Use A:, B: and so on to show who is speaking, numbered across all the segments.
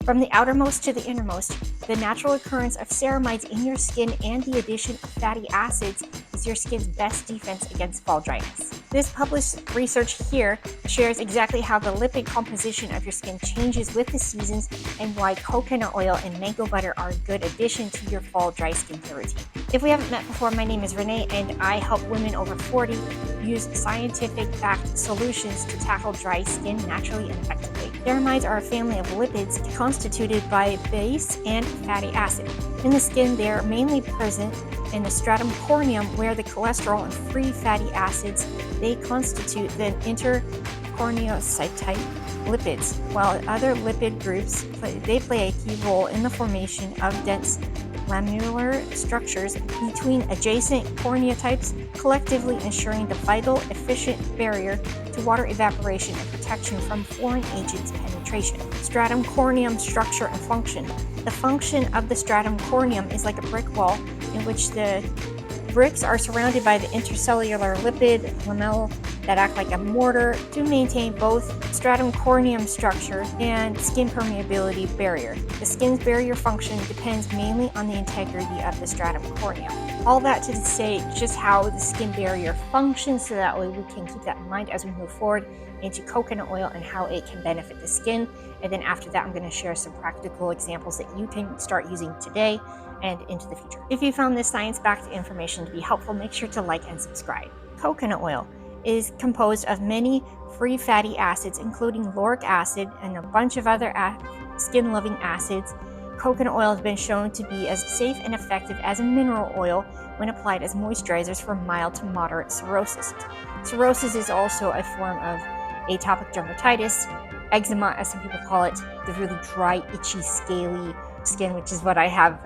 A: From the outermost to the innermost, the natural occurrence of ceramides in your skin and the addition of fatty acids is your skin's best defense against fall dryness. This published research here shares exactly how the lipid composition of your skin changes with the seasons and why coconut oil and mango butter are a good addition to your fall dry skincare routine. If we haven't met before, my name is Renee and I help women over 40 use scientific-backed solutions to tackle dry skin naturally and effectively. Ceramides are a family of lipids constituted by base and fatty acid. In the skin, they are mainly present in the stratum corneum, where the cholesterol and free fatty acids, they constitute the intercorneocyte lipids, while other lipid groups play a key role in the formation of dense lamellar structures between adjacent cornea types, collectively ensuring the vital, efficient barrier to water evaporation and protection from foreign agents' penetration. Stratum corneum structure and function. The function of the stratum corneum is like a brick wall in which the bricks are surrounded by the intercellular lipid lamellae that act like a mortar to maintain both stratum corneum structure and skin permeability barrier. The skin's barrier function depends mainly on the integrity of the stratum corneum. All that to say just how the skin barrier functions, so that way we can keep that in mind as we move forward into coconut oil and how it can benefit the skin. And then after that, I'm going to share some practical examples that you can start using today and into the future. If you found this science-backed information to be helpful, make sure to like and subscribe. Coconut oil is composed of many free fatty acids, including lauric acid and a bunch of other skin-loving acids. Coconut oil has been shown to be as safe and effective as a mineral oil when applied as moisturizers for mild to moderate cirrhosis. Cirrhosis is also a form of atopic dermatitis, eczema, as some people call it, the really dry, itchy, scaly skin, which is what I have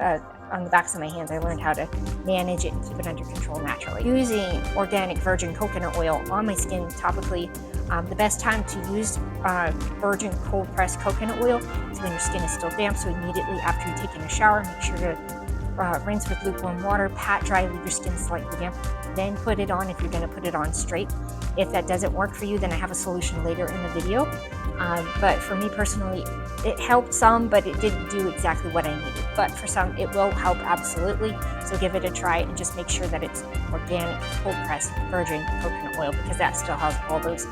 A: on the backs of my hands. I learned how to manage it and keep it under control naturally. Using organic virgin coconut oil on my skin topically, the best time to use virgin cold pressed coconut oil is when your skin is still damp. So immediately after you've taken a shower, make sure to rinse with lukewarm water, pat dry, leave your skin slightly damp, then put it on if you're going to put it on straight. If that doesn't work for you, then I have a solution later in the video. But for me personally, it helped some, but it didn't do exactly what I needed. But for some, it will help absolutely. So give it a try and just make sure that it's organic, cold-pressed, virgin coconut oil, because that still has all those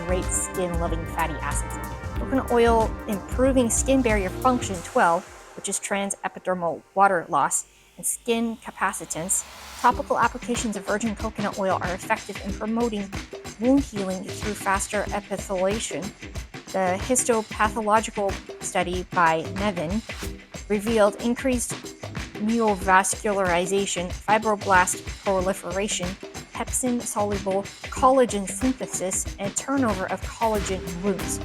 A: great skin-loving fatty acids in it. Coconut oil improving skin barrier function 12, which is transepidermal water loss, and skin capacitance. Topical applications of virgin coconut oil are effective in promoting wound healing through faster epitheliation. The histopathological study by Nevin revealed increased neovascularization, fibroblast proliferation, pepsin-soluble collagen synthesis, and turnover of collagen in wounds.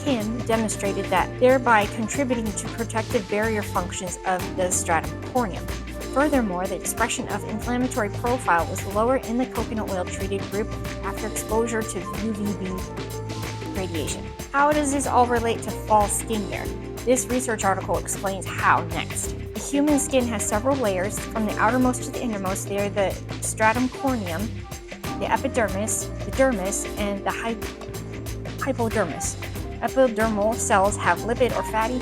A: Kim demonstrated that, thereby contributing to protective barrier functions of the stratum corneum. Furthermore, the expression of inflammatory profile was lower in the coconut oil treated group after exposure to UVB radiation. How does this all relate to fall skincare? This research article explains how next. The human skin has several layers. From the outermost to the innermost, they are the stratum corneum, the epidermis, the dermis, and the hypodermis. Epidermal cells have lipid or fatty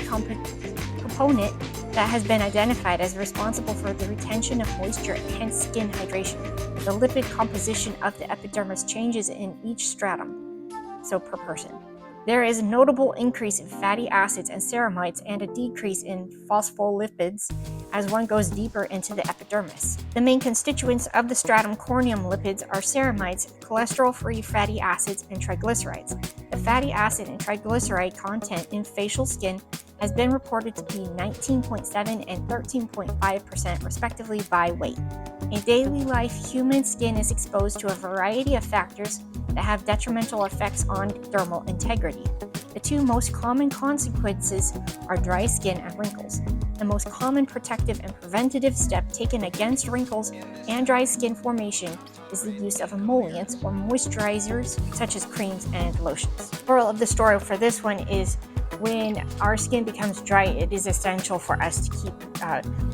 A: component that has been identified as responsible for the retention of moisture and hence skin hydration. The lipid composition of the epidermis changes in each stratum, so per person. There is a notable increase in fatty acids and ceramides and a decrease in phospholipids as one goes deeper into the epidermis. The main constituents of the stratum corneum lipids are ceramides, cholesterol-free fatty acids, and triglycerides. The fatty acid and triglyceride content in facial skin has been reported to be 19.7 and 13.5% respectively by weight. In daily life, human skin is exposed to a variety of factors that have detrimental effects on dermal integrity. The two most common consequences are dry skin and wrinkles. The most common protective and preventative step taken against wrinkles and dry skin formation is the use of emollients or moisturizers such as creams and lotions. Moral of the story for this one is, when our skin becomes dry, it is essential for us to keep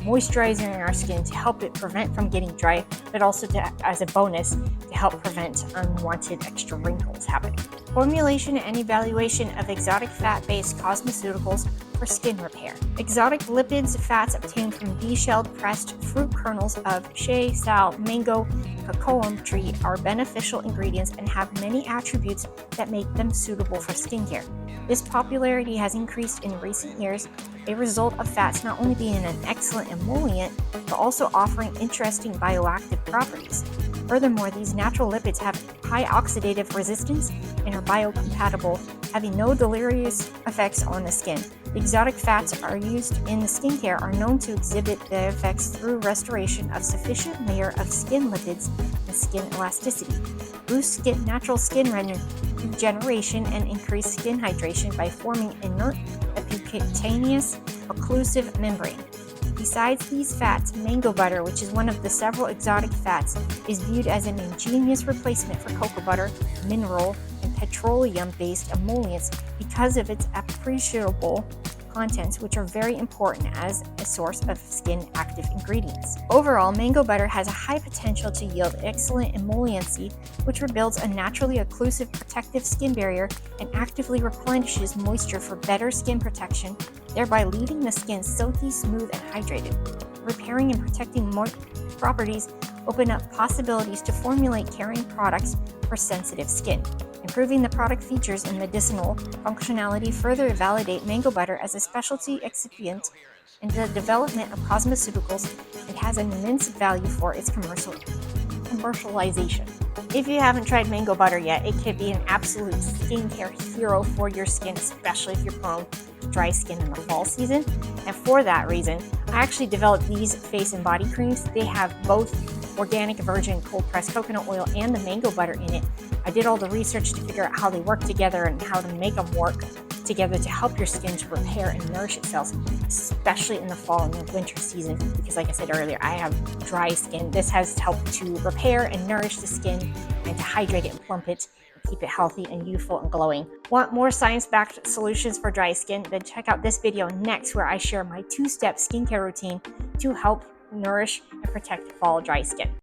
A: moisturizing our skin to help it prevent from getting dry, but also as a bonus to help prevent unwanted extra wrinkles happening. Formulation and evaluation of exotic fat-based cosmeceuticals for skin repair. Exotic lipids, fats obtained from de-shelled pressed fruit kernels of shea, sal, mango, cocoa tree are beneficial ingredients and have many attributes that make them suitable for skincare. This popularity has increased in recent years, a result of fats not only being an excellent emollient, but also offering interesting bioactive properties. Furthermore, these natural lipids have high oxidative resistance and are biocompatible, having no deleterious effects on the skin. The exotic fats are used in the skincare are known to exhibit the effects through restoration of sufficient layer of skin lipids and skin elasticity, boost natural skin regeneration, and increase skin hydration by forming inert epicutaneous occlusive membrane. Besides these fats, mango butter, which is one of the several exotic fats, is viewed as an ingenious replacement for cocoa butter, mineral, and petroleum-based emollients because of its appreciable contents, which are very important as a source of skin active ingredients. Overall, mango butter has a high potential to yield excellent emolliency, which rebuilds a naturally occlusive protective skin barrier and actively replenishes moisture for better skin protection, thereby leaving the skin silky, smooth, and hydrated. Repairing and protecting properties open up possibilities to formulate caring products for sensitive skin. Improving the product features and medicinal functionality further validate mango butter as a specialty excipient in the development of cosmeceuticals. It has an immense value for its commercialization. If you haven't tried mango butter yet, it could be an absolute skincare hero for your skin, especially if you're prone to dry skin in the fall season. And for that reason, I actually developed these face and body creams. They have both organic virgin cold pressed coconut oil and the mango butter in it. I did all the research to figure out how they work together and how to make them work together to help your skin to repair and nourish itself, especially in the fall and the winter season, because like I said earlier, I have dry skin. This has helped to repair and nourish the skin and to hydrate it and plump it and keep it healthy and youthful and glowing. Want more science-backed solutions for dry skin? Then check out this video next, where I share my 2-step skincare routine to help nourish and protect fall dry skin.